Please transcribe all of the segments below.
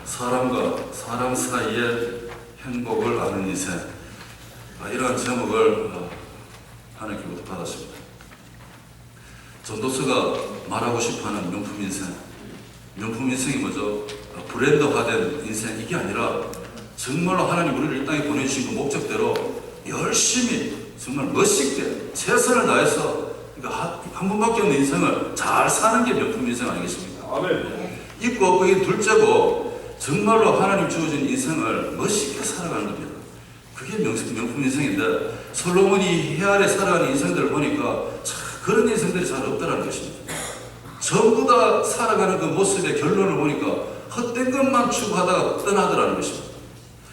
사람과 사람 사이의 행복을 아는 인생, 이러한 제목을 하나님께로부터 받았습니다. 전도서가 말하고 싶어하는 명품 인생, 명품 인생이 뭐죠? 브랜드화된 인생, 이게 아니라 정말로 하나님 우리를 이 땅에 보내주신 그 목적대로 열심히 정말 멋있게 최선을 다해서 한 번밖에 없는 인생을 잘 사는 게 명품 인생 아니겠습니까? 아멘. 있고 없고 이게 둘째고 정말로 하나님 주어진 인생을 멋있게 살아가는 겁니다. 그게 명품 인생인데 솔로몬이 해 아래 살아가는 인생들을 보니까 참 그런 인생들이 잘 없다는 것입니다. 전부 다 살아가는 그 모습의 결론을 보니까 헛된 것만 추구하다가 떠나더라는 것입니다.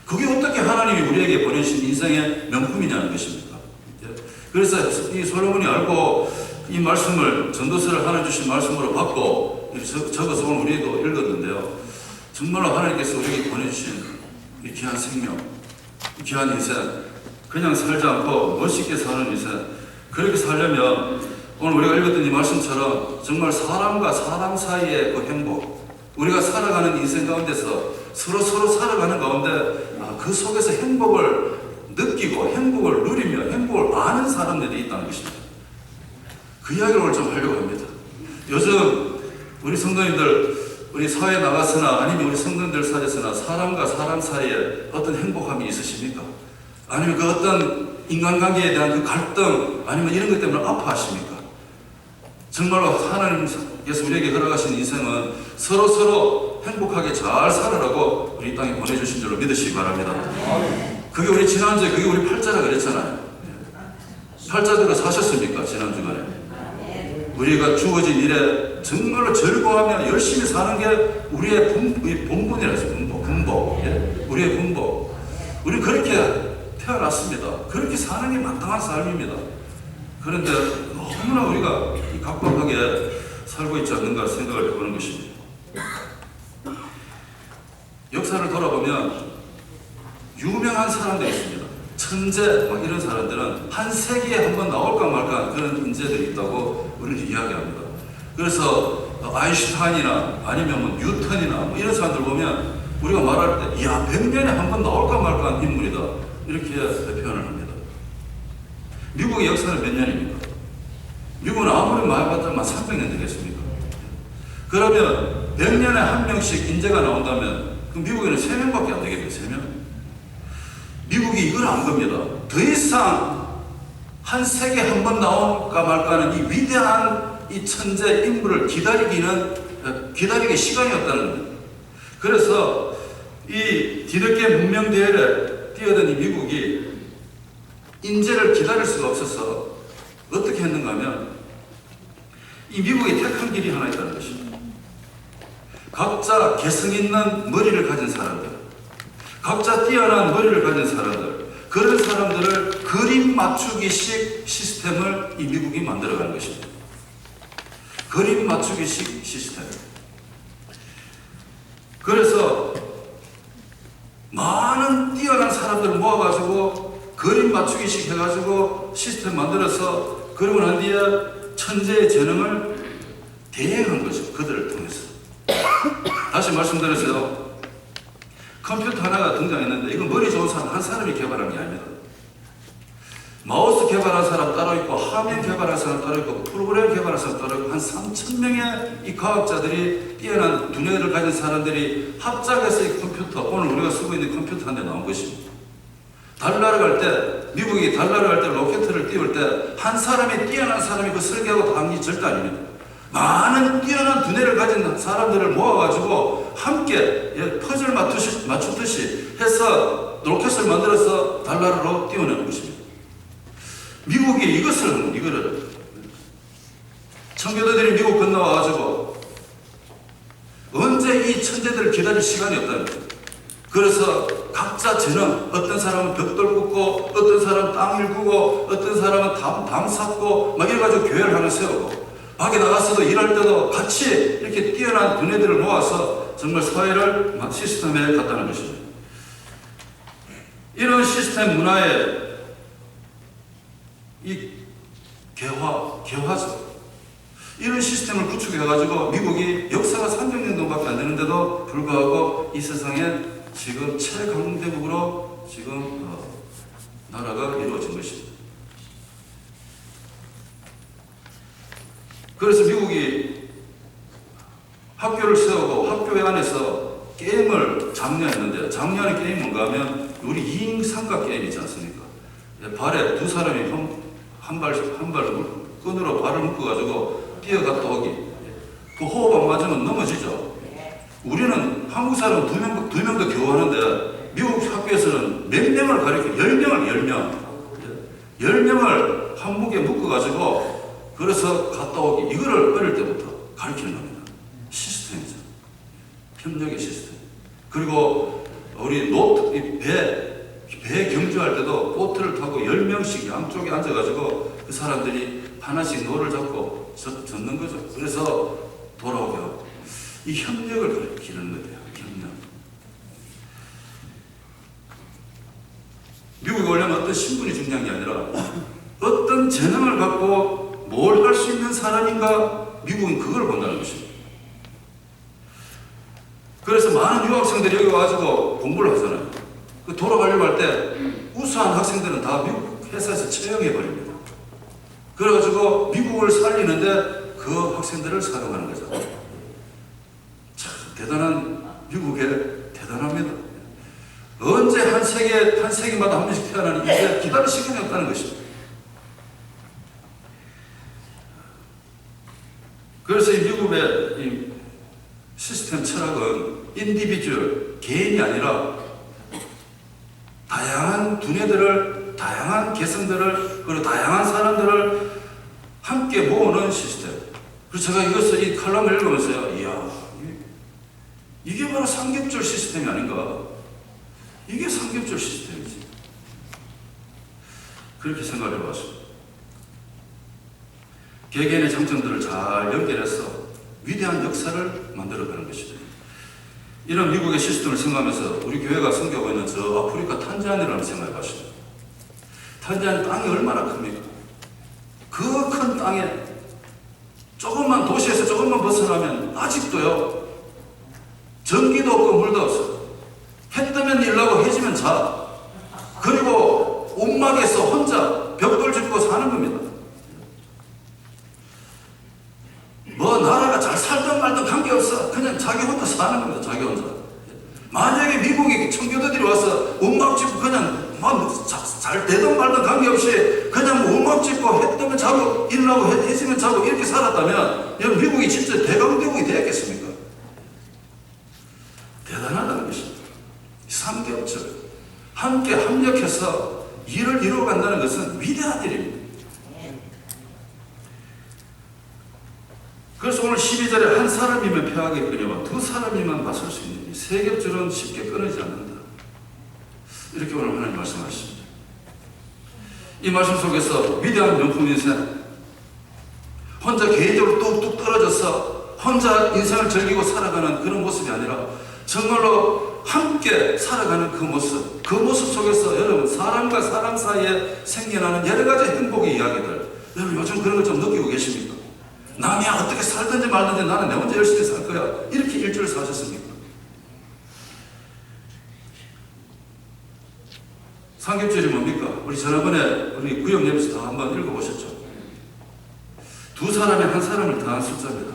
그게 어떻게 하나님이 우리에게 보내신 인생의 명품이냐는 것입니다. 그래서 이 솔로몬이 알고 이 말씀을 전도서를 하나 주신 말씀으로 받고 적어서 오늘 우리도 읽었는데요. 정말로 하나님께서 우리에게 보내주신 이 귀한 생명, 이 귀한 인생, 그냥 살지 않고 멋있게 사는 인생, 그렇게 살려면 오늘 우리가 읽었던 이 말씀처럼 정말 사람과 사람 사이의 그 행복, 우리가 살아가는 인생 가운데서 서로 살아가는 가운데 그 속에서 행복을 느끼고 행복을 누리며 행복을 아는 사람들이 있다는 것입니다. 그 이야기를 오늘 좀 하려고 합니다. 요즘 우리 성도님들 우리 사회에 나가서나 아니면 우리 성도님들 사이에서나 사람과 사람 사이에 어떤 행복함이 있으십니까? 아니면 그 어떤 인간관계에 대한 그 갈등 아니면 이런 것 때문에 아파하십니까? 정말로 하나님께서 우리에게 허락하신 인생은 서로 행복하게 잘 살아라고 우리 이 땅에 보내주신 줄로 믿으시기 바랍니다. 그게 우리 지난주에 그게 우리 팔자라 그랬잖아요. 팔자대로 사셨습니까? 지난 주간에 우리가 주어진 일에 정말로 즐거워하며 열심히 사는 게 우리의 본분이라 했어요. 분복. 우리의 분복. 우리 그렇게 태어났습니다. 그렇게 사는 게 마땅한 삶입니다. 그런데 너무나 우리가 각박하게 살고 있지 않는가 생각을 해보는 것입니다. 역사를 돌아보면 유명한 사람들이 있습니다. 천재 이런 사람들은 한 세기에 한 번 나올까 말까 그런 인재들이 있다고 우리는 이야기합니다. 그래서 아인슈타인이나 아니면 뉴턴이나 이런 사람들 보면 우리가 말할 때 이야 100년에 한 번 나올까 말까 한 인물이다 이렇게 표현을 합니다. 미국의 역사는 몇 년입니까? 미국은 아무리 많이 봤다면 300년 되겠습니까? 그러면 100년에 한 명씩 인재가 나온다면 그 미국에는 3명밖에 안 되겠네요. 3명. 미국이 이걸 안 겁니다. 더 이상 한 세기에 한 번 나올까 말까 하는 이 위대한 이 천재 인물을 기다리기 시간이 없다는 겁니다. 그래서 이 뒤늦게 문명 대회에 뛰어든 이 미국이 인재를 기다릴 수가 없어서 어떻게 했는가 하면 이 미국이 택한 길이 하나 있다는 것입니다. 각자 개성 있는 머리를 가진 사람들, 각자 뛰어난 머리를 가진 사람들, 그런 사람들을 그림 맞추기식 시스템을 이 미국이 만들어가는 것입니다. 그림 맞추기식 시스템. 그래서 많은 뛰어난 사람들을 모아가지고 그림 맞추기식 해가지고 시스템 만들어서 그러고 난 뒤에 천재의 재능을 대행한 거죠. 그들을 통해서. 다시 말씀드렸어요. 컴퓨터 하나가 등장했는데 이건 머리 좋은 사람 한 사람이 개발한 게 아닙니다. 마우스 개발한 사람 따로 있고 화면 개발한 사람 따로 있고 프로그램 개발한 사람 따로 있고 한 3,000명의 이 과학자들이 뛰어난 두뇌를 가진 사람들이 합작해서 이 컴퓨터, 오늘 우리가 쓰고 있는 컴퓨터 한 대 나온 것입니다. 달나라 갈 때, 미국이 달나라 갈 때 로켓을 띄울 때 한 사람이 뛰어난 사람이 그 설계하고 다 한 게 절대 아닙니다. 많은 뛰어난 두뇌를 가진 사람들을 모아가지고 함께 퍼즐 맞추듯이 해서 로켓을 만들어서 달나라로 띄워내는 것입니다. 미국이 이거를 청교도들이 미국 건너와가지고 언제 이 천재들을 기다릴 시간이 없다는 거예요. 그래서 각자 재능, 어떤 사람은 벽돌 굽고 어떤 사람은 땅 일구고 어떤 사람은 담 쌓고 막 이래가지고 교회를 하나 세우고 밖에 나가서도 일할 때도 같이 이렇게 뛰어난 두뇌들을 모아서 정말 사회를 시스템에 갖다는 것입니다. 이런 시스템 문화에 이 개화죠. 이런 시스템을 구축해가지고 미국이 역사가 300년도밖에 안 되는데도 불구하고 이 세상에 지금 최강대국으로 지금 나라가 이루어진 것입니다. 그래서 미국이 학교를 세우고 학교 안에서 게임을 장려했는데, 장려하는 게임이 뭔가 하면 우리 2인 삼각 게임 있지 않습니까? 발에 두 사람이 한 발 끈으로 발을 묶어가지고 뛰어갔다 오기. 그 호흡 안 맞으면 넘어지죠. 우리는 한국 사람 두 명도 겨우 하는데 미국 학교에서는 몇 명을 가르쳐? 10명을 한 목에 묶어가지고 그래서 갔다 오기. 이거를 어릴 때부터 가르치는 겁니다. 시스템이죠. 협력의 시스템. 그리고 우리 배 경주할 때도 보트를 타고 10명씩 양쪽에 앉아가지고 그 사람들이 하나씩 노를 잡고 젓는 거죠. 그래서 돌아오게 하고. 이 협력을 가르치는 거예요. 협력. 미국에 오려면 어떤 신분이 중요한 게 아니라 어떤 재능을 갖고 뭘 할 수 있는 사람인가, 미국은 그걸 본다는 것입니다. 그래서 많은 유학생들이 여기 와가지고 공부를 하잖아요. 그 돌아가려고 할 때 우수한 학생들은 다 미국 회사에서 채용해버립니다. 그래가지고 미국을 살리는데 그 학생들을 사용하는 거죠. 참 대단한, 미국에 대단합니다. 언제 한 세기마다 한 번씩 태어나는, 이제 기다릴 시간이 없다는 것입니다. 그래서 이 미국의 이 시스템 철학은 인디비주얼, 개인이 아니라 다양한 두뇌들을, 다양한 개성들을, 그리고 다양한 사람들을 함께 모으는 시스템. 그래서 제가 이 칼럼을 읽으면서요, 이야, 이게 바로 삼겹줄 시스템이 아닌가. 이게 삼겹줄 시스템이지. 그렇게 생각을 해봤습니다. 개개인의 장점들을 잘 연결해서 위대한 역사를 만들어가는 것이죠. 이런 미국의 시스템을 생각하면서 우리 교회가 섬기고 있는 저 아프리카 탄자니아를 생각해 봤습니다. 탄자니아 땅이 얼마나 큽니까? 그 큰 땅에 조금만, 도시에서 조금만 벗어나면 아직도요, 전기도 없고 물도 없어. 해 뜨면 일하고 해지면 자. 그리고 움막에서 혼자 벽돌 짚고 사는 겁니다. 뭐 나라가 잘 살든 말든 관계없어. 그냥 자기 혼자 사는 겁니다. 자기 혼자. 만약에 미국에 청교도들이 와서 움막 짚고 그냥 잘 되든 말든 관계없이 그냥 움막 짚고 해 뜨면 자고 일하고 해지면 자고 이렇게 살았다면 여러분, 미국이 진짜 대강대국이 되었겠습니까? 대단하다는 것입니다. 삼겹줄 함께 합력해서 일을 이루어간다는 것은 위대한 일입니다. 그래서 오늘 12절에 한 사람이면 패하겠거니와 두 사람이면 맞설 수 있느니 세 겹줄은 쉽게 끊어지지 않는다. 이렇게 오늘 하나님 말씀하십니다. 이 말씀 속에서 위대한 명품 인생, 혼자 개인적으로 뚝뚝 떨어져서 혼자 인생을 즐기고 살아가는 그런 모습이 아니라 정말로 함께 살아가는 그 모습 속에서 여러분, 사람과 사람 사이에 생겨나는 여러 가지 행복의 이야기들, 여러분 요즘 그런 걸 좀 느끼고 계십니까? 남이 어떻게 살든지 말든지 나는 내 혼자 열심히 살 거야, 이렇게 일주일 사셨습니까? 삼겹줄이 뭡니까? 우리 지난번에 우리 구역내에서 다 한번 읽어보셨죠? 두 사람에 한 사람을 더한 숫자입니다.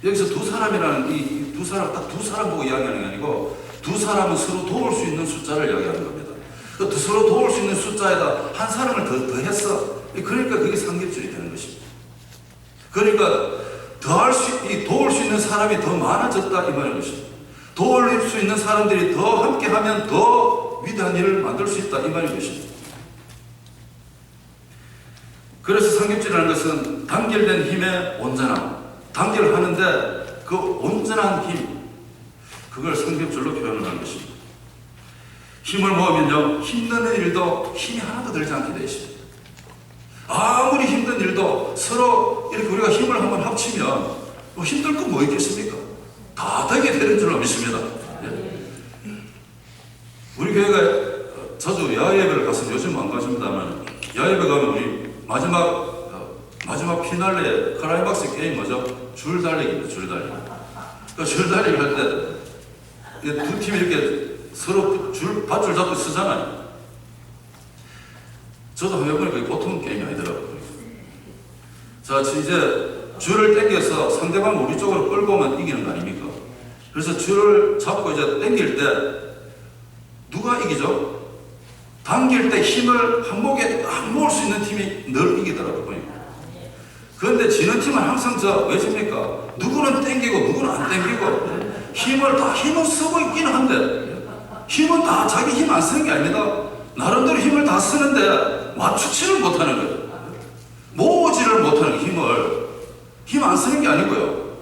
여기서 두 사람이라는 이 두 사람, 딱 두 사람 보고 이야기하는 게 아니고 두 사람은 서로 도울 수 있는 숫자를 이야기하는 겁니다. 그 서로 도울 수 있는 숫자에다 한 사람을 더했어. 그러니까 그게 삼겹줄이 되는 것입니다. 그러니까 도울 수 있는 사람이 더 많아졌다, 이 말인 것입니다. 도울 수 있는 사람들이 더 함께하면 더 위대한 일을 만들 수 있다, 이 말인 것입니다. 그래서 삼겹줄이라는 것은 단결된 힘의 온전함, 단결하는데 그 온전한 힘, 그걸 삼겹줄로 표현을 하는 것입니다. 힘을 모으면요, 힘든 일도 힘이 하나도 들지 않게 되어 있습니다. 아무리 힘든 일도 서로 이렇게 우리가 힘을 한번 합치면 뭐 힘들 건 뭐 있겠습니까? 다 되게 되는 줄로 믿습니다. 예. 우리 교회가 자주 야외 예배를 가서 요즘 안 가십니다만, 야외 예배 가면 우리 마지막 피날레 클라이막스 게임 뭐죠? 줄달리기입니다. 줄달리기. 그 줄달리기 할 때 두 팀이 이렇게 서로 밧줄 잡고 쓰잖아요. 저도 한번 해보니까 이게 보통 게임이 아니더라고요. 자, 이제 줄을 당겨서 상대방 우리 쪽으로 끌고 오면 이기는 거 아닙니까? 그래서 줄을 잡고 이제 당길 때 누가 이기죠? 당길 때 힘을 한목에 딱 모을 수 있는 팀이 늘 이기더라고요. 보니까. 그런데 지는 팀은 항상 왜 집니까? 누구는 당기고 누구는 안 당기고 힘은 쓰고 있기는 한데 힘은 다 자기 힘 안 쓰는 게 아닙니다. 나름대로 힘을 다 쓰는데 맞추지를 못하는 거예요. 모으지를 못하는 힘을 힘 안 쓰는 게 아니고요.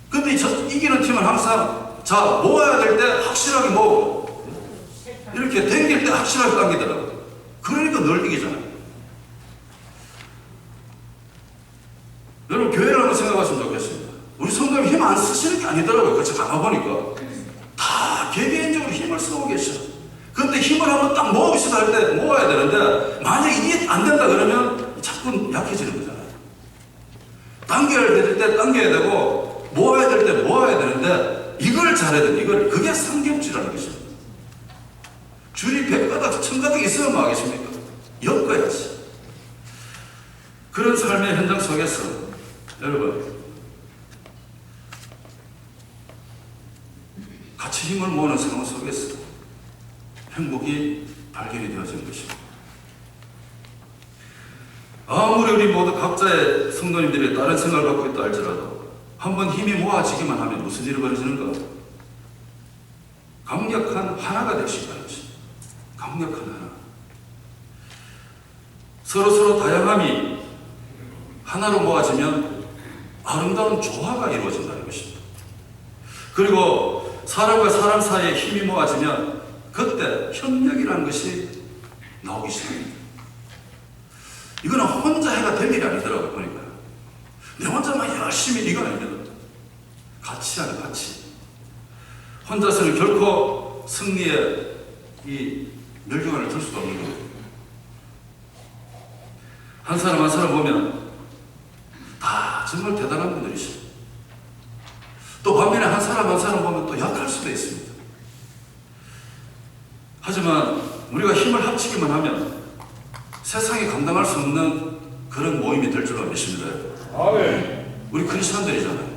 근데 이기는 팀은 항상 모아야 될 때 확실하게 모으고 이렇게 당길 때 확실하게 당기더라고요. 그러니까 늘 이기잖아요. 여러분 교회를 한번 생각하시면 좋겠습니다. 우리 성도님 힘 안 쓰시는 게 아니더라고요. 같이 가봐보니까 다 개개인적으로 힘을 쓰고 계셔. 근데 힘을 한번 딱 모읍시다 할 때 모아야 되는데 만약 이게 안 된다 그러면 자꾸 약해지는 거잖아요. 당겨야 될 때 당겨야 되고 모아야 될 때 모아야 되는데 이걸 잘해야 돼요. 그게 삼겹질이라는 것입니다. 줄이 100가닥 1000가닥 있으면 뭐 하겠습니까? 엮어야지. 그런 삶의 현장 속에서 여러분 같이 힘을 모으는 상황 속에서 행복이 발견이 되어지는 것입니다. 아무리 우리 모두 각자의 성도님들이 다른 생각을 갖고 있다 할지라도 한번 힘이 모아지기만 하면 무슨 일이 벌어지는가? 강력한 하나가 될 수 있다는 것입니다. 강력한 하나. 서로 다양함이 하나로 모아지면 아름다운 조화가 이루어진다는 것입니다. 그리고 사람과 사람 사이에 힘이 모아지면 그때 협력이라는 것이 나오기 시작합니다. 이거는 혼자 해가 될 일이 아니더라고요. 보니까 내 혼자만 열심히 이건 아닙니다. 같이 하는 같이. 혼자서는 결코 승리의 이 멸경관을 들 수가 없는 거예요. 한 사람 한 사람 보면 다 정말 대단한 분들이시죠. 또 반면에 한 사람 한 사람 보면 또 약할 수도 있습니다. 하지만 우리가 힘을 합치기만 하면 세상이 감당할 수 없는 그런 모임이 될 줄로 믿습니다. 우리 크리스찬들이잖아요.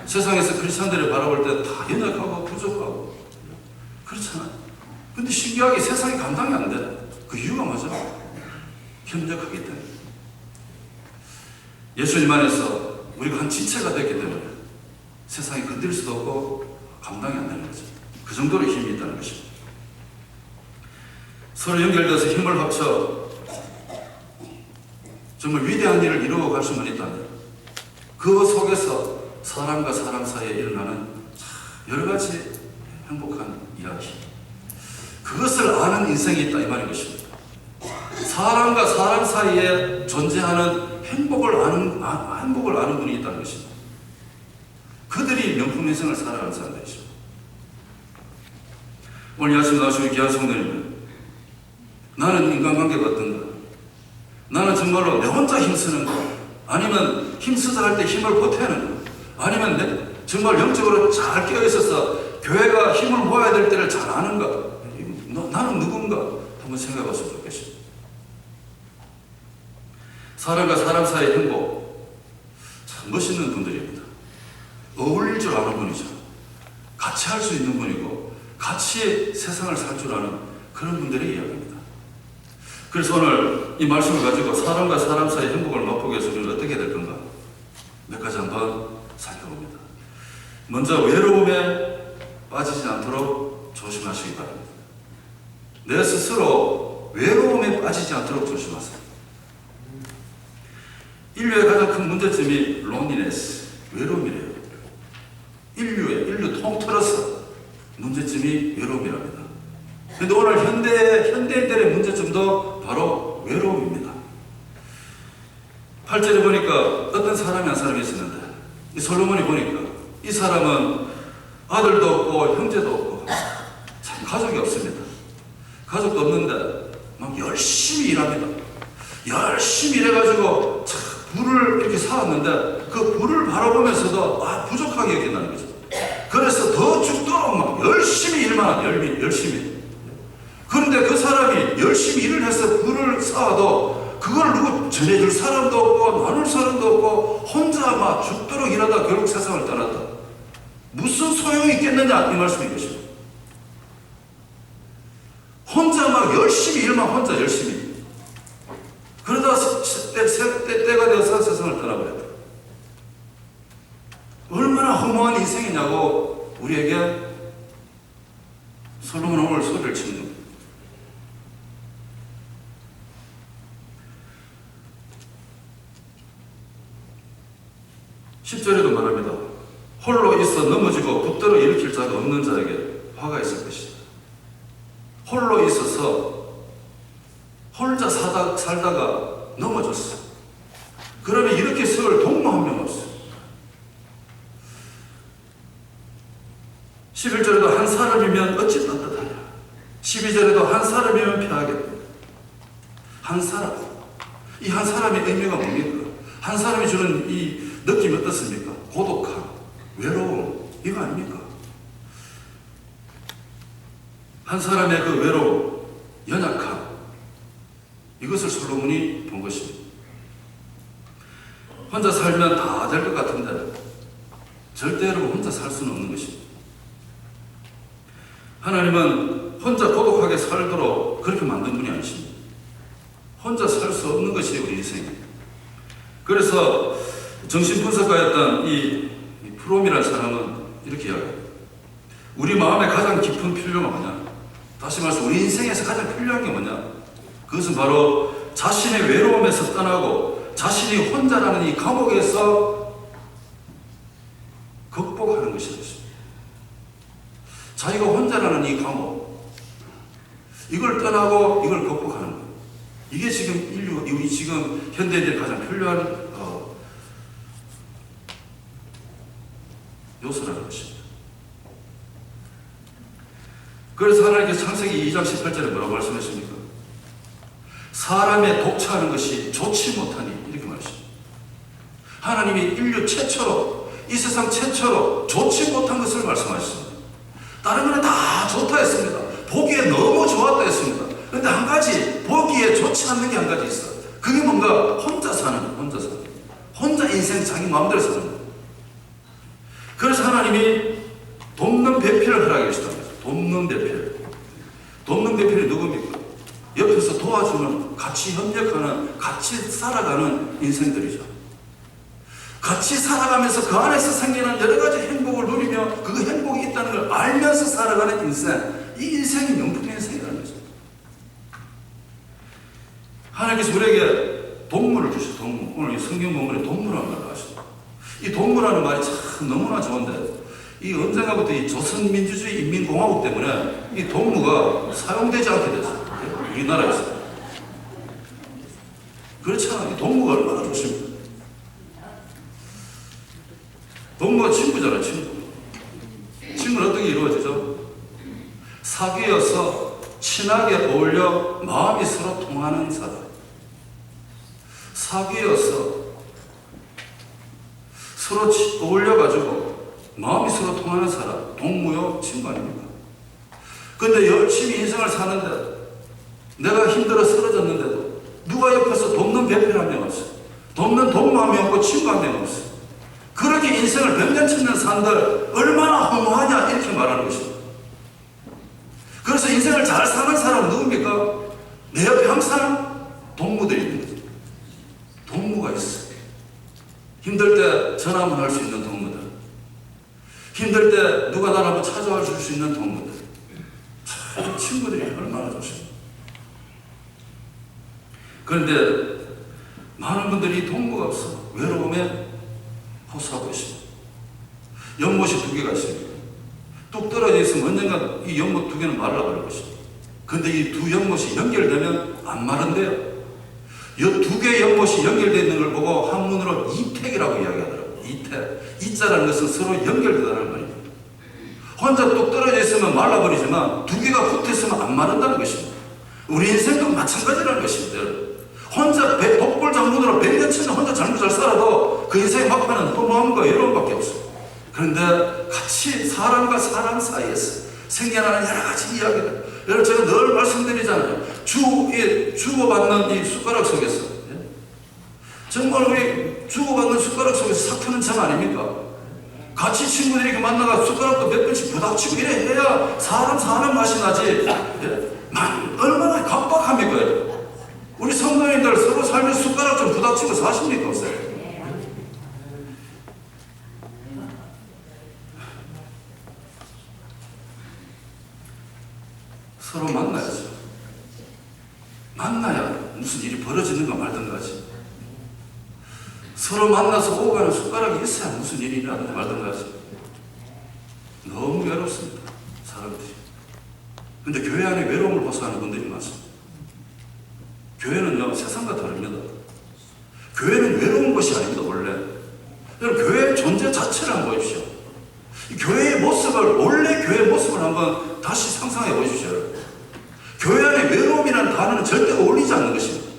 세상에서 크리스찬들을 바라볼 때 다 연약하고 부족하고 그렇잖아요. 근데 신기하게 세상이 감당이 안 돼. 그 이유가 뭐죠? 협력하기 때문에. 예수님 안에서 우리가 한 지체가 됐기 때문에 세상이 건드릴 수도 없고 감당이 안 되는 거죠. 그 정도로 힘이 있다는 것입니다. 서로 연결돼서 힘을 합쳐 정말 위대한 일을 이루어갈 수만 있다면 그 속에서 사람과 사람 사이에 일어나는 여러 가지 행복한 이야기, 그것을 아는 인생이 있다 이 말인 것입니다. 사람과 사람 사이에 존재하는 행복을 아는 분이 있다는 것입니다. 그들이 명품 인생을 살아가는 사람들이죠. 오늘 아침 나오신 귀한 성도님들, 나는 인간관계가 어떤가? 나는 정말로 내 혼자 힘쓰는가? 아니면 힘쓰자 할 때 힘을 보태는가? 아니면 정말 영적으로 잘 깨어있어서 교회가 힘을 모아야 될 때를 잘 아는가? 나는 누군가? 한번 생각해 봤으면 좋겠습니다. 사람과 사람 사이의 행복, 참 멋있는 분들입니다. 어울릴 줄 아는 분이죠. 같이 할 수 있는 분이고 같이 세상을 살 줄 아는 그런 분들의 이야기입니다. 그래서 오늘 이 말씀을 가지고 사람과 사람 사이의 행복을 맛보기 위해서 우리는 어떻게 될 건가? 몇 가지 한번 살펴봅니다. 먼저 외로움에 빠지지 않도록 조심하시기 바랍니다. 내 스스로 외로움에 빠지지 않도록 조심하세요. 인류의 가장 큰 문제점이 loneliness, 외로움이래요. 인류 통틀어서 문제점이 외로움이랍니다. 그런데 오늘 현대인들의 문제점도 바로 외로움입니다. 8절에 보니까 어떤 사람이 한 사람이 있었는데 이 솔로몬이 보니까 이 사람은 아들도 없고 형제도 없고 참 가족이 없습니다. 가족도 없는데 막 열심히 일합니다. 열심히 일해가지고 참 불을 이렇게 사왔는데 그 불을 바라보면서도 부족하게 여긴다는 거죠. 그래서 더 죽도록 막 열심히 일만 하는, 열심히. 그런데 그 사람이 열심히 일을 해서 불을 쌓아도 그걸 누구 전해줄 사람도 없고 나눌 사람도 없고 혼자 막 죽도록 일하다 결국 세상을 떠났다. 무슨 소용이 있겠느냐 이 말씀인 것입니다. 혼자 막 열심히 일만 혼자 열심히 그러다 때가 되어서 세상을 떠나버렸다. 얼마나 허무한 인생이냐고 우리에게 솔로몬은 오늘 소리를 치는 겁니다. 10절에도 말합니다. 홀로 있어 넘어지고 붙들어 일으킬 자가 없는 자에게 화가 있을 것이다. 홀로 있어서 혼자 살다가 넘어졌어. 그러면 이렇게 세울 동무 한 명 없어. 11절에도 한 사람이면 어찌 떳떳하냐. 12절에도 한 사람이면 피하겠다. 한 사람. 이 한 사람의 의미가 뭡니까? 한 사람이 주는 이 느낌이 어떻습니까? 고독함, 외로움, 이거 아닙니까? 한 사람의 그 외로움, 연약함, 이것을 솔로몬이 본 것입니다. 혼자 살면 다 될 것 같은데 절대로 혼자 살 수는 없는 것입니다. 하나님은 혼자 고독하게 살도록 그렇게 만든 분이 아니십니다. 혼자 살 수 없는 것이 우리 인생입니다. 그래서 정신분석가였던 이 프롬이라는 사람은 이렇게 이야기합니다. 우리 마음의 가장 깊은 필요가 뭐냐? 다시 말해서 우리 인생에서 가장 필요한 게 뭐냐? 그것은 바로 자신의 외로움에서 떠나고 자신이 혼자라는 이 감옥에서 극복하는 것입니다. 자기가 혼자라는 이 감옥, 이걸 떠나고 이걸 극복하는 것. 이게 지금 우리 지금 현대인들이 가장 필요한 요소라는 것입니다. 그래서 하나님께서 창세기 2장 18절에 뭐라고 말씀하십니까? 사람의 독차하는 것이 좋지 못하니 이렇게 말하십니다. 하나님이 인류 최초로 이 세상 최초로 좋지 못한 것을 말씀하셨습니다. 다른 거는 다 좋다 했습니다. 보기에 너무 좋았다 했습니다. 그런데 한 가지 보기에 좋지 않는 게 한 가지 있어. 그게 뭔가 혼자 사는 거예요. 혼자 인생 자기 마음대로 사는 거예요. 그래서 하나님이 돕는 배필을 허락해 주셨다. 돕는 배필. 돕는 배필이 누굽니까? 옆에서 도와주는, 같이 협력하는, 같이 살아가는 인생들이죠. 같이 살아가면서 그 안에서 생기는 여러 가지 행복을 누리며 그 행복이 있다는 걸 알면서 살아가는 인생. 이 인생이 명품의 인생이라는 거죠. 하나님께서 우리에게 동물을 주셔. 동물. 오늘 이 성경 본문에 동물이라는 말을 하시죠. 이 동물이라는 말이 참 너무나 좋은데 이 언젠가부터 이 조선민주주의 인민공화국 때문에 이 동무가 사용되지 않게 됐어요. 우리나라에서. 그렇잖아. 이 동무가 얼마나 좋습니까? 동무가 친구잖아, 친구. 친구는 어떻게 이루어지죠? 사귀어서 친하게 어울려 마음이 서로 통하는 사람. 사귀어서 서로 어울려가지고 마음이 서로 통하는 사람. 동무요, 친구 아닙니까? 근데 열심히 인생을 사는데 내가 힘들어 쓰러졌는데도 누가 옆에서 돕는 배필 한 명 없어. 돕는 동무 한 명 없고 친구 한 명 없어. 그렇게 인생을 변변치는 산들 얼마나 허무하냐 이렇게 말하는 것입니다. 그래서 인생을 잘 사는 사람은 누굽니까? 내 옆에 항상 동무들이 있는 거죠. 동무가 있어. 힘들 때 전화만 할 수 있는 동무들. 힘들 때 누가 나를 한번 찾아와 줄 수 있는 동무들. 참 친구들이 얼마나 좋습니다. 그런데 많은 분들이 동무가 없어. 외로움에 호소하고 있습니다. 연못이 2개가 있습니다. 뚝 떨어져 있으면 언젠가 이 연못 2개는 말라버릴 것입니다. 그런데 이 두 연못이 연결되면 안 마른데요. 이 2개의 연못이 연결되어 있는 걸 보고 한문으로 이택이라고 이야기하더라고요. 이택. 이자라는 것은 서로 연결되다는 말입니다. 혼자 뚝 떨어져 있으면 말라버리지만 2개가 붙어 있으면 안 마른다는 것입니다. 우리 인생도 마찬가지라는 것입니다. 혼자 독불 장군으로 100년 천년 혼자 잘못 잘 살아도 그 인생의 막판은 허무함과 외로움밖에 없어. 그런데 같이 사람과 사람 사이에서 생겨나는 여러 가지 이야기들, 여러분 제가 늘 말씀드리잖아요. 주고받는 이 숟가락 속에서, 정말 우리 주고받는 숟가락 속에서 사투는 참 아닙니까? 같이 친구들이 이렇게 만나가 숟가락도 몇 번씩 부닥치고 이래 해야 사람 맛이 나지. 얼마나 각박합니까? 우리 성도님들 서로 살면서 숟가락 좀 부닥치고 사십니까? 없어요? 서로 만나야죠. 만나야 무슨 일이 벌어지는가 말든가 하지. 서로 만나서 오고 가는 숟가락이 있어야 무슨 일이 일어나든가 말든가 하지. 너무 외롭습니다, 사람들이. 근데 교회 안에 외로움을 호소하는 분들이 많습니다. 교회는요, 세상과 다릅니다. 교회는 외로운 것이 아닙니다, 원래. 여러분, 교회의 존재 자체를 한번 보십시오. 이 교회의 모습을, 원래 교회의 모습을 한번 다시 상상해 보십시오. 교회 안에 외로움이라는 단어는 절대 어울리지 않는 것입니다.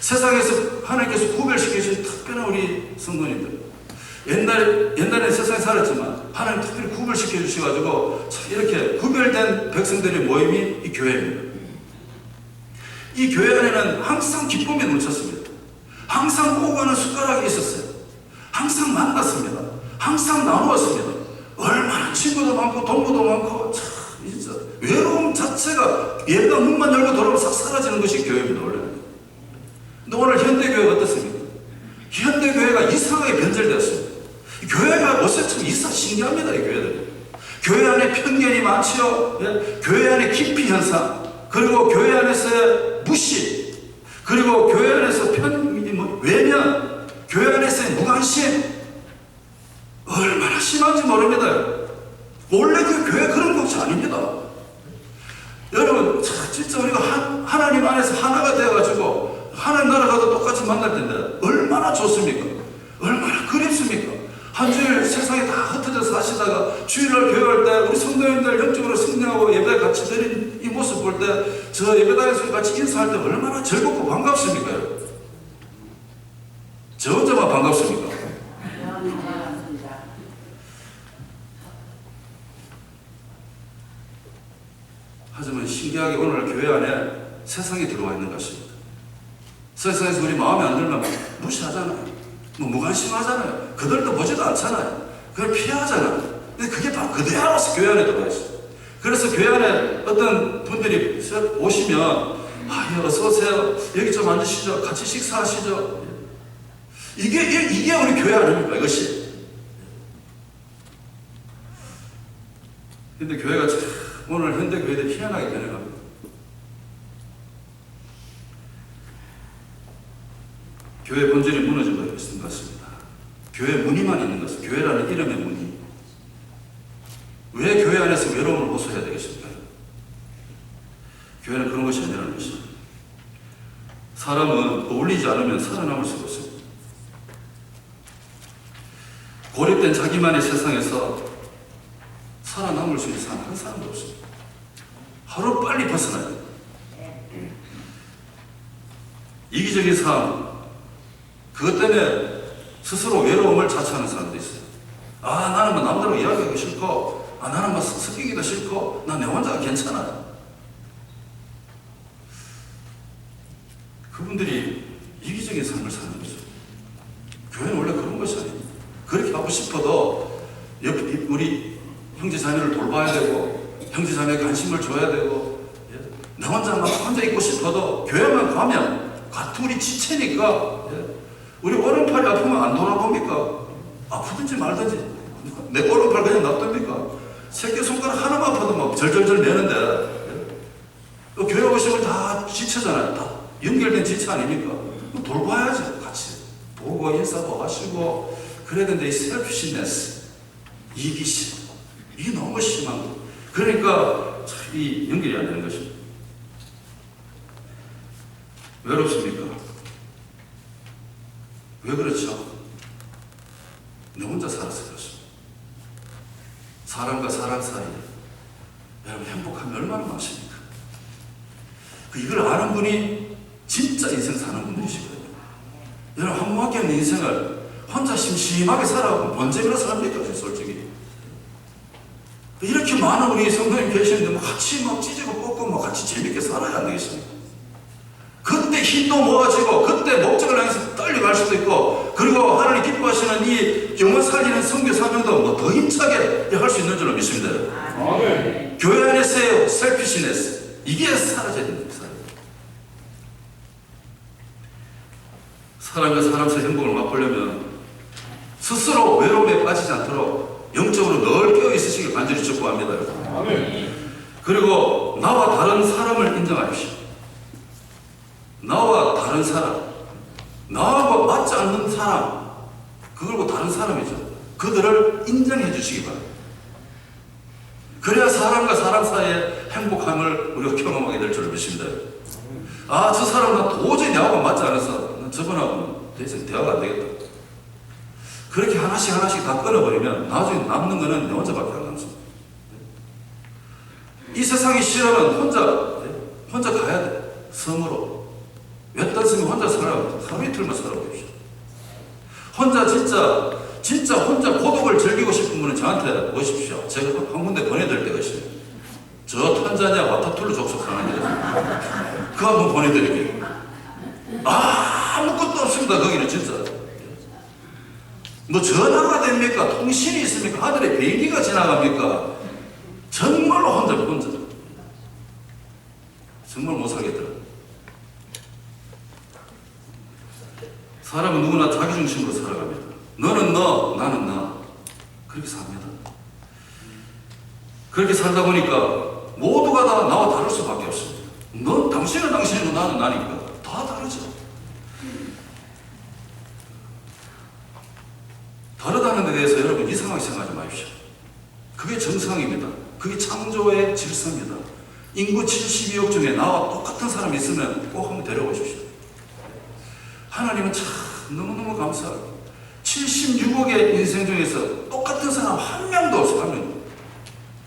세상에서 하나님께서 구별시키신 특별한 우리 성도님들. 옛날에 세상에 살았지만 하나님 특별히 구별시켜 주셔가지고 이렇게 구별된 백성들의 모임이 이 교회입니다. 이 교회 안에는 항상 기쁨이 넘쳤습니다. 항상 오고 가는 숟가락이 있었어요. 항상 만났습니다. 항상 나누었습니다. 얼마나 친구도 많고 동무도 많고 참 진짜 외로움 자체가 예배가 문만 열고 돌아오면 싹 사라지는 것이 교회입니다, 원래. 근데 오늘 현대교회가 어떻습니까? 현대교회가 이상하게 변절되었습니다. 교회가 요새 참 신기합니다, 이 교회들. 교회 안에 편견이 많지요. 예? 교회 안에 기피 현상, 그리고 교회 안에서의 무시, 그리고 교회 안에서 외면, 교회 안에서의 무관심, 얼마나 심한지 모릅니다. 원래 그 교회 그런 곳이 아닙니다. 여러분, 진짜 우리가 하나님 안에서 하나가 되어가지고 하나님 나라 가도 똑같이 만날 텐데 얼마나 좋습니까? 얼마나 그립습니까? 한 주일 세상에 다 흩어져 사시다가 주일날 교회 갈 때 우리 성도님들 영적으로 승리하고 예배 같이 드린 이 모습 볼 때 저 예배당에서 같이 인사할 때 얼마나 즐겁고 반갑습니까? 저 혼자만 반갑습니까? 하지만 신기하게 오늘 교회 안에 세상이 들어와 있는 것입니다. 세상에서 우리 마음에 안 들면 무시하잖아요. 무관심하잖아요. 그들도 보지도 않잖아요. 그걸 피하잖아요. 근데 그게 바로 그대로서 교회 안에 들어와 있어요. 그래서 교회 안에 어떤 분들이 오시면 예, 어서 오세요. 여기 좀 앉으시죠. 같이 식사하시죠. 이게 우리 교회 아닙니까? 이것이. 근데 교회가 오늘 현대 교회들이 희한하게 변해갑니다. 교회 본질이 무너진 것인 것 같습니다. 교회 무늬만 있는 것은 교회라는 이름의 무늬. 왜 교회 안에서 외로움을 호소해야 되겠습니까? 교회는 그런 것이 아니라는 것입니다. 사람은 어울리지 않으면 살아남을 수가 없습니다. 고립된 자기만의 세상에서 살아남을 수 있는 사람 한 사람도 없습니다. 하루 빨리 벗어나야 됩니다. 이기적인 삶, 그것 때문에 스스로 외로움을 자처하는 사람도 있어요. 나는 뭐 남들하고 이야기하기 싫고, 나는 뭐 섞이기도 싫고, 나 내 혼자가 괜찮아. 그분들이 이기적인 삶을 사는 거죠. 교회는 원래 그런 것이 아닙니다. 그렇게 하고 싶어도 우리 형제 자매를 돌봐야 되고, 형제 자매에 관심을 줘야 되고, 내 혼자 있고 싶어도 교회만 가면 같은 우리 지체니까, 우리 오른팔이 아프면 안 돌아봅니까? 아프든지 말든지 내 오른팔 그냥 놔둡니까? 새끼손가락 하나만 아파도 막 절절절 내는데, 교회 오시면 다 지체잖아요. 다 연결된 지체 아닙니까? 돌봐야죠. 같이 보고 인사도 하시고 그래야 되는데, 이 셀피시네스, 이기심, 이게 너무 심한 거. 그러니까 이 연결이 안 되는 것입니다. 외롭습니까? 왜 그렇죠? 내 혼자 살아서 그렇습니다. 사람과 사람 사이에 여러분 행복함이 얼마나 많습니까? 이걸 아는 분이 진짜 인생 사는 분들이시거든요. 여러분, 한 바퀴 없는 인생을 혼자 심심하게 살아가고 뭔 재미로 삽니까, 솔직히. 이렇게 많은 우리 성도님 계시는데 뭐 같이 막 찢고 뽑고 뭐 같이 재밌게 살아야 안 되겠습니까? 그때 힘도 모아지고 그때 목적을 향해서 떨려갈 수도 있고, 그리고 하나님 기뻐하시는 이 영혼 살리는 선교 사명도 뭐 더 힘차게 할 수 있는 줄로 믿습니다. 아멘. 교회 안에서의 셀피시네스, 이게 사라져야 됩니다. 사람과 사람 사이 행복을 맛보려면 스스로 외로움에 빠지지 않도록 영적으로 늘 깨어 있으시길 간절히 축복합니다. 아멘. 그리고 나와 다른 사람을 인정하십시오. 나와 다른 사람, 나하고 맞지 않는 사람, 그걸고 다른 사람이죠. 그들을 인정해 주시기 바랍니다. 그래야 사람과 사람 사이의 행복함을 우리가 경험하게 될 줄 믿습니다. 아, 저 사람은 도저히 나하고 맞지 않아서 저번하고는 더 이상 대화가 안 되겠다. 그렇게 하나씩 하나씩 다 끊어버리면 나중에 남는 거는 내 혼자밖에 안 남습니다. 이 세상이 싫으면 혼자 가야 돼. 섬으로. 외딴 섬에 혼자 살아요. 하루 이틀만 살아보십시오. 혼자 진짜 혼자 고독을 즐기고 싶은 분은 저한테 오십시오. 제가 한 군데 보내드릴 때가 있어요. 저 탄자니아 와타툴루 족속하는 데 그 한번 보내드릴게요. 아무것도 없습니다. 거기는 진짜. 뭐 전화가 됩니까? 통신이 있습니까? 하늘에 비행기가 지나갑니까? 정말로 혼자. 정말 못 살겠더라. 사람은 누구나 자기중심으로 살아갑니다. 너는 너, 나는 나. 그렇게 삽니다. 그렇게 살다 보니까 모두가 다 나와 다를 수밖에 없습니다. 당신은 당신이고 나는 나니까 다 다르죠. 다르다는 데 대해서 여러분 이상하게 생각하지 마십시오. 그게 정상입니다. 그게 창조의 질서입니다. 인구 72억 중에 나와 똑같은 사람이 있으면 꼭 한번 데려오십시오. 하나님은 참 너무너무 감사하고 76억의 인생 중에서 똑같은 사람 한 명도 없어. 한 명도.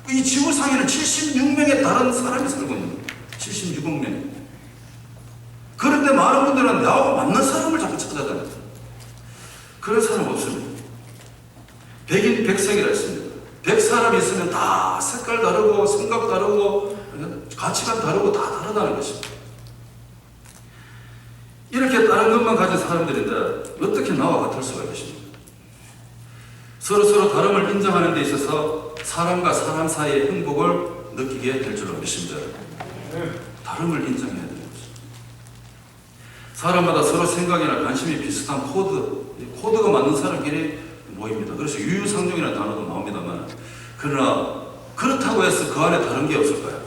이 지구상에는 76명의 다른 사람이 살고 있는 거예요. 76억 명. 그런데 많은 분들은 나하고 맞는 사람을 자꾸 찾아다녀요. 그런 사람 없습니다. 백인 백색이라 했습니다. 100사람이 있으면 다 색깔 다르고 생각 다르고 가치관 다르고 다 다르다는 것입니다. 이렇게 다른 것만 가진 사람들인데 어떻게 나와 같을 수가 있습니까? 서로 다름을 인정하는 데 있어서 사람과 사람 사이의 행복을 느끼게 될 줄로 믿습니다. 다름을 인정해야 되는 것입니다. 사람마다 서로 생각이나 관심이 비슷한 코드가 맞는 사람끼리 모입니다. 그래서 유유상종이라는 단어도 나옵니다만, 그러나 그렇다고 해서 그 안에 다른 게 없을까요?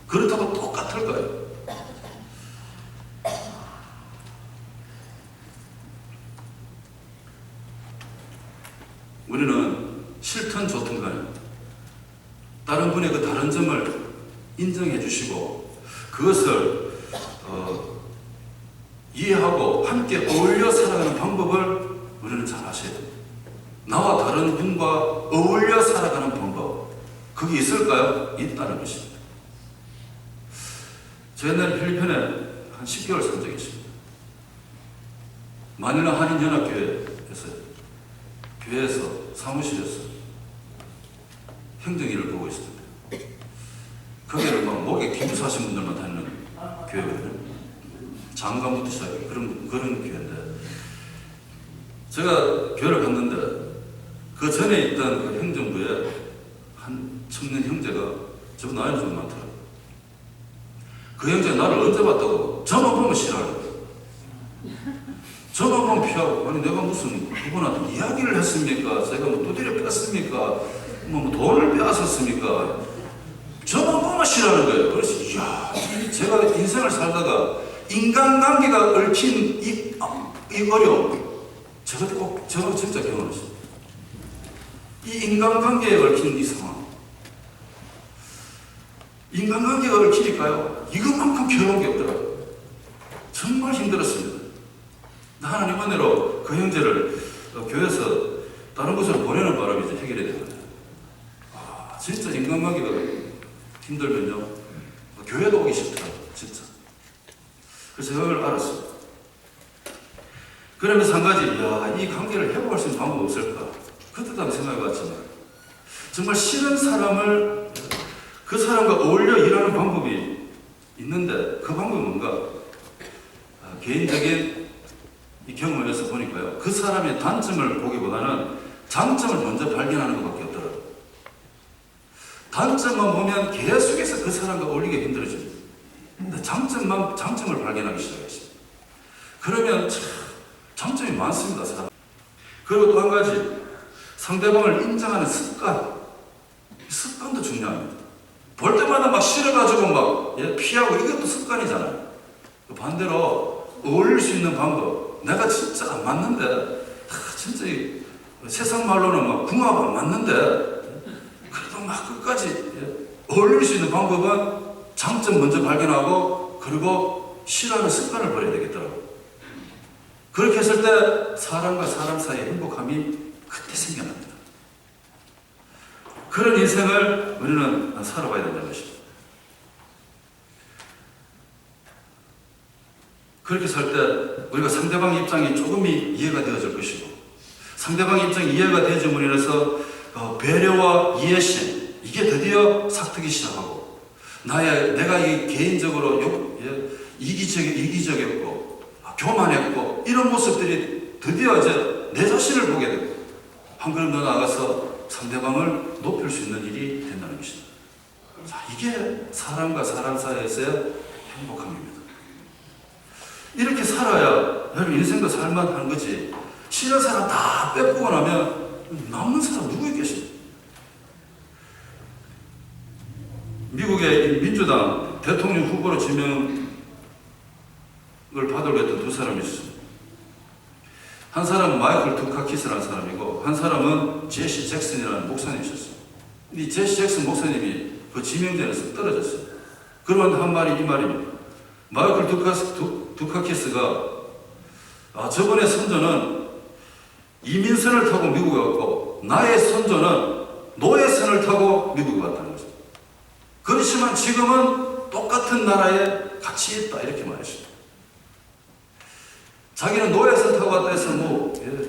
그렇다고 똑같을까요? 우리는 싫든 좋든 간에 다른 분의 그 다른 점을 인정해 주시고 그것을 이해하고 함께 어울려 살아가는 방법을 우리는 잘 아셔야 됩니다. 나와 다른 분과 어울려 살아가는 방법, 그게 있을까요? 있다는 것입니다. 저 옛날에 필리핀에 한 10개월 산 적이 있습니다. 마닐라 한인연합교회에서 사무실에서 행정일을 보고 있었는데, 거기를 막 목에 기부사 하신 분들만 다니는 교회거든요. 장관부터 시작해 그런 교회인데, 제가 교회를 갔는데 그 전에 있던 그 행정부에 한 청년 형제가 저보다 나이는 좀 많더라고요. 그 형제가 나를 언제 봤다고 저만 보면 싫어하는 거예요. 저만 보면 피하고, 아니 내가 무슨 그분한테 이야기를 했습니까? 제가 뭐 두드려 뺐습니까? 뭐 돈을 빼앗았습니까? 저만 보면 싫어하는 거예요. 그래서 이야, 제가 인생을 살다가 인간관계가 얽힌 이 어려움, 제가 진짜 경험했어요. 이 인간관계에 얽힌 이 상황, 인간관계가 얽히니까요, 이것만큼 괴로운 게 없더라고요. 정말 힘들었습니다. 하나님 은혜로 그 형제를 교회에서 다른 곳으로 보내는 바람에 이제 해결이 되거든요. 아, 진짜 인간관계가 힘들면요, 교회도 오기 싫더라고요, 진짜. 그래서 그러면서 한 가지, 이 관계를 회복할 수 있는 방법이 없을까? 그때도 한번 생각해봤지만, 정말 싫은 사람을 그 사람과 어울려 일하는 방법이 있는데, 그 방법이 뭔가? 개인적인 이 경험에서 보니까요, 그 사람의 단점을 보기보다는 장점을 먼저 발견하는 것밖에 없더라고요. 단점만 보면 계속해서 그 사람과 어울리기 힘들어집니다. 근데 장점을 발견하기 시작했습니다. 그러면 참 장점이 많습니다, 사람. 그리고 또 한 가지, 상대방을 인정하는 습관도 중요합니다. 볼 때마다 막 싫어가지고 막 피하고, 이것도 습관이잖아요. 반대로 어울릴 수 있는 방법, 내가 진짜 안 맞는데, 진짜 세상 말로는 막 궁합 안 맞는데, 그래도 막 끝까지 어울릴 수 있는 방법은 장점 먼저 발견하고, 그리고 싫어하는 습관을 버려야 되겠더라고요. 그렇게 했을 때 사람과 사람 사이의 행복함이 그때 생겨납니다. 그런 인생을 우리는 살아봐야 된다는 것입니다. 그렇게 살 때 우리가 상대방의 입장이 조금이 이해가 되어질 것이고, 상대방의 입장이 이해가 되어짐으로 인해서 배려와 이해심, 이게 드디어 삭트기 시작하고, 내가 개인적으로 이기적이었고 교만했고 이런 모습들이 드디어 이제 내 자신을 보게 되고, 한 걸음 더 나아가서 상대방을 높일 수 있는 일이 된다는 것입니다. 자, 이게 사람과 사람 사이에서의 행복함입니다. 이렇게 살아야 여러분 인생도 살만한 거지. 싫은 사람 다 빼보고 나면 남는 사람 누구 있겠습니까? 미국의 민주당 대통령 후보로 지명을 받으려고 했던 두 사람이 있었습니다. 한 사람은 마이클 두카키스라는 사람이고, 한 사람은 제시 잭슨이라는 목사님이셨어요. 이 제시 잭슨 목사님이 그 지명전에서 떨어졌어요. 그러면 한 말이 이 말입니다. 마이클 두카키스가 저번에 선조는 이민선을 타고 미국에 왔고, 나의 선조는 노예선을 타고 미국에 왔다는 거죠. 그렇지만 지금은 똑같은 나라에 같이 있다, 이렇게 말했습니다. 자기는 노예선 타고 왔다 해서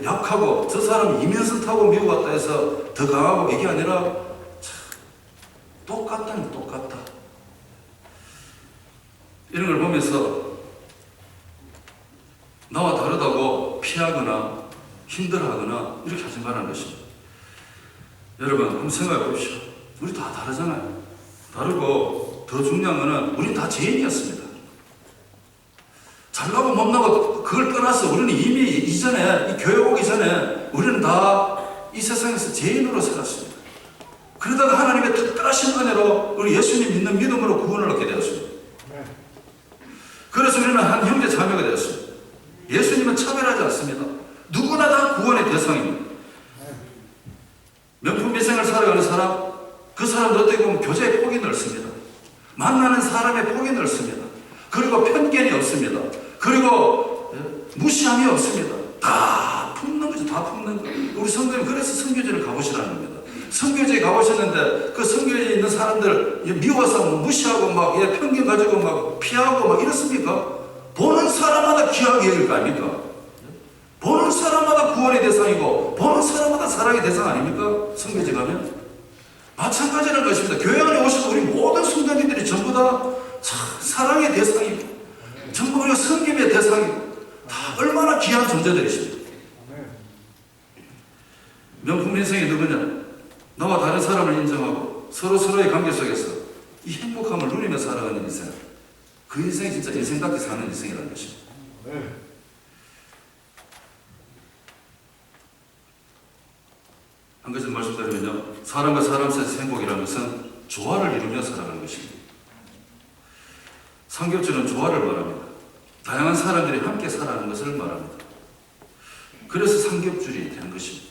약하고, 저 사람은 이민선 타고 미국 왔다 해서 더 강하고, 이게 아니라 똑같다는 똑같다. 이런 걸 보면서 나와 다르다고 피하거나 힘들어하거나 이렇게 하지 말라는 것입니다. 여러분 한번 생각해 보십시오. 우리 다 다르잖아요. 다르고 더 중요한 것은 우리는 다 죄인이었습니다. 잘나고 못나고 그걸 떠나서 우리는 이미 이전에, 이 교회 오기 전에 우리는 다 이 세상에서 죄인으로 살았습니다. 그러다가 하나님의 특별하신 은혜로 우리 예수님 믿는 믿음으로 구원을 얻게 되었습니다. 그래서 우리는 한 형제 자매가 되었습니다. 예수님은 차별하지 않습니다. 누구나 다 구원의 대상입니다. 명품 인생을 살아가는 사람, 그 사람도 어떻게 보면 교제의 폭이 넓습니다. 만나는 사람의 폭이 넓습니다. 그리고 편견이 없습니다. 그리고 무시함이 없습니다. 다 품는 거죠. 다 품는 거. 우리 성도님 그래서 선교지를 가보시라는 겁니다. 선교지에 가보셨는데 그 선교지에 있는 사람들 미워서 무시하고 막 편견 가지고 막 피하고 막 이렇습니까? 보는 사람마다 귀하게 여길 거 아닙니까? 보는 사람마다 구원의 대상이고 보는 사람마다 사랑의 대상 아닙니까? 선교지 가면 마찬가지라는 것입니다. 교회 안에 오신 우리 모든 성도님들이 전부 다 사랑의 대상이고 전부 우리가 섬김의 대상이고 다 얼마나 귀한 존재들이십니까? 명품 인생이 누구냐? 나와 다른 사람을 인정하고 서로의 관계 속에서 이 행복함을 누리며 살아가는 인생, 그 인생이 진짜 인생답게 사는 인생이라는 것입니다. 한 가지 말씀드리면요, 사람과 사람 사이의 행복이라는 것은 조화를 이루며 살아가는 것입니다. 삼겹줄은 조화를 말합니다. 다양한 사람들이 함께 살아가는 것을 말합니다. 그래서 삼겹줄이 된 것입니다.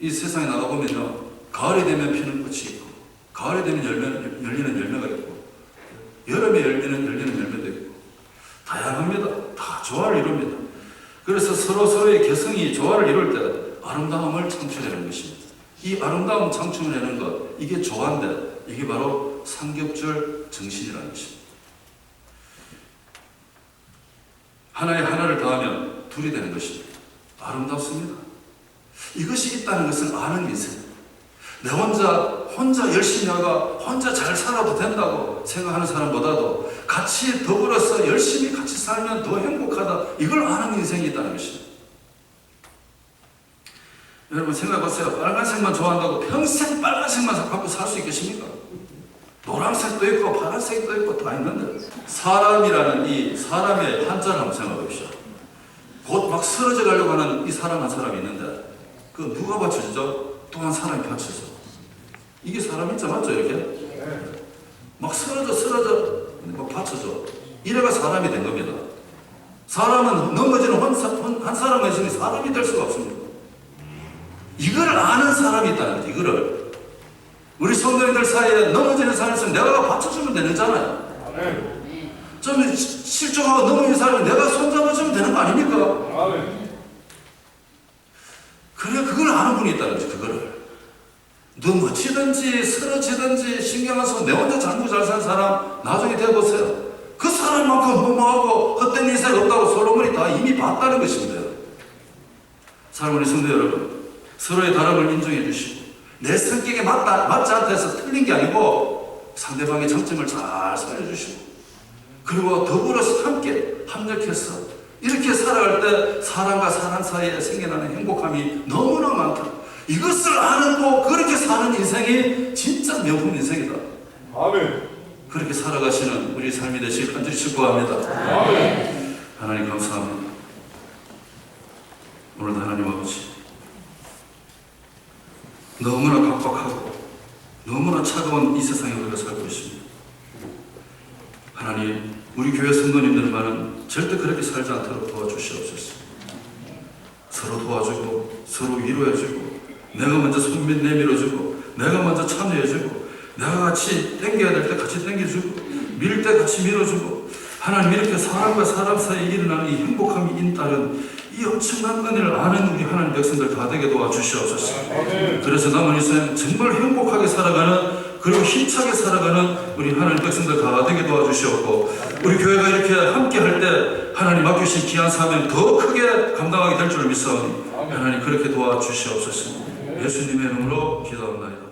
이 세상에 나가보면요, 가을이 되면 피는 꽃이 있고, 가을이 되면 열리는 열매가 있고, 여름에 열리는 열매도 있고, 다양합니다. 다 조화를 이룹니다. 그래서 서로의 개성이 조화를 이룰 때 아름다움을 창출하는 것입니다. 이 아름다움 창출하는 것, 이게 조화인데, 이게 바로 삼겹줄 정신이라는 것입니다. 하나에 하나를 더하면 둘이 되는 것입니다. 아름답습니다. 이것이 있다는 것을 아는 인생. 내 혼자 열심히 하고 혼자 잘 살아도 된다고 생각하는 사람보다도 같이 더불어서 열심히 같이 살면 더 행복하다. 이걸 아는 인생이 있다는 것입니다. 여러분 생각해보세요. 빨간색만 좋아한다고 평생 빨간색만 갖고 살 수 있겠습니까? 노란색도 있고 파란색도 있고 다 있는데, 사람이라는 이 사람의 한자를 한번 생각해 보십시오. 곧 막 쓰러져 가려고 하는 이 사람 한 사람이 있는데 그 누가 받쳐주죠? 또 한 사람이 받쳐줘. 이게 사람 인자 맞죠? 이렇게 막 쓰러져 막 받쳐줘. 이래가 사람이 된 겁니다. 사람은 넘어지는 한 사람만 있으면 사람이 될 수가 없습니다. 이걸 아는 사람이 있다는 거죠. 이거를 우리 성도님들 사이에 넘어지는 사람이 있으면 내가 받쳐주면 되는 거잖아요. 좀 실족하고 넘어진 사람이 내가 손잡아주면 되는 거 아닙니까? 그래, 그걸 아는 분이 있다는 거죠. 그거를 넘어지든지 쓰러지든지 신경 안 써서 내 혼자 잘못 잘 사는 사람 나중에 대보세요. 그 사람만큼 허무하고 헛된 인생이 없다고 솔로몬이 다 이미 봤다는 것입니다. 사랑하는 성도 여러분, 서로의 다름을 인정해 주시고 내 성격에 맞지 않다 해서 틀린 게 아니고 상대방의 장점을 잘 살려주시고 그리고 더불어서 함께 합력해서 이렇게 살아갈 때 사람과 사람 사이에 생겨나는 행복함이 너무나 많다. 이것을 아는 그렇게 사는 인생이 진짜 명품 인생이다. 아멘. 그렇게 살아가시는 우리 삶이 되시길 간절히 축복합니다. 아멘. 하나님 감사합니다. 오늘도 하나님 아버지 너무나 각박하고 너무나 차가운 이 세상에 우리가 살고 있습니다. 하나님, 우리 교회 성도님들만은 절대 그렇게 살지 않도록 도와주시옵소서. 서로 도와주고 서로 위로해주고 내가 먼저 손 내밀어주고 내가 먼저 참여해주고 내가 같이 땡겨야 될 때 같이 땡겨주고 밀 때 같이 밀어주고 하나님, 이렇게 사람과 사람 사이에 일어나는 이 행복함이 잇따른 이 엄청난 은혜를 아는 우리 하나님 백성들 다 되게 도와주시옵소서. 그래서 남은 인생 정말 행복하게 살아가는, 그리고 힘차게 살아가는 우리 하나님 백성들 다 되게 도와주시옵고, 우리 교회가 이렇게 함께 할 때 하나님 맡기신 귀한 사명 더 크게 감당하게 될 줄 믿사오니 하나님 그렇게 도와주시옵소서. 예수님의 이름으로 기도합니다.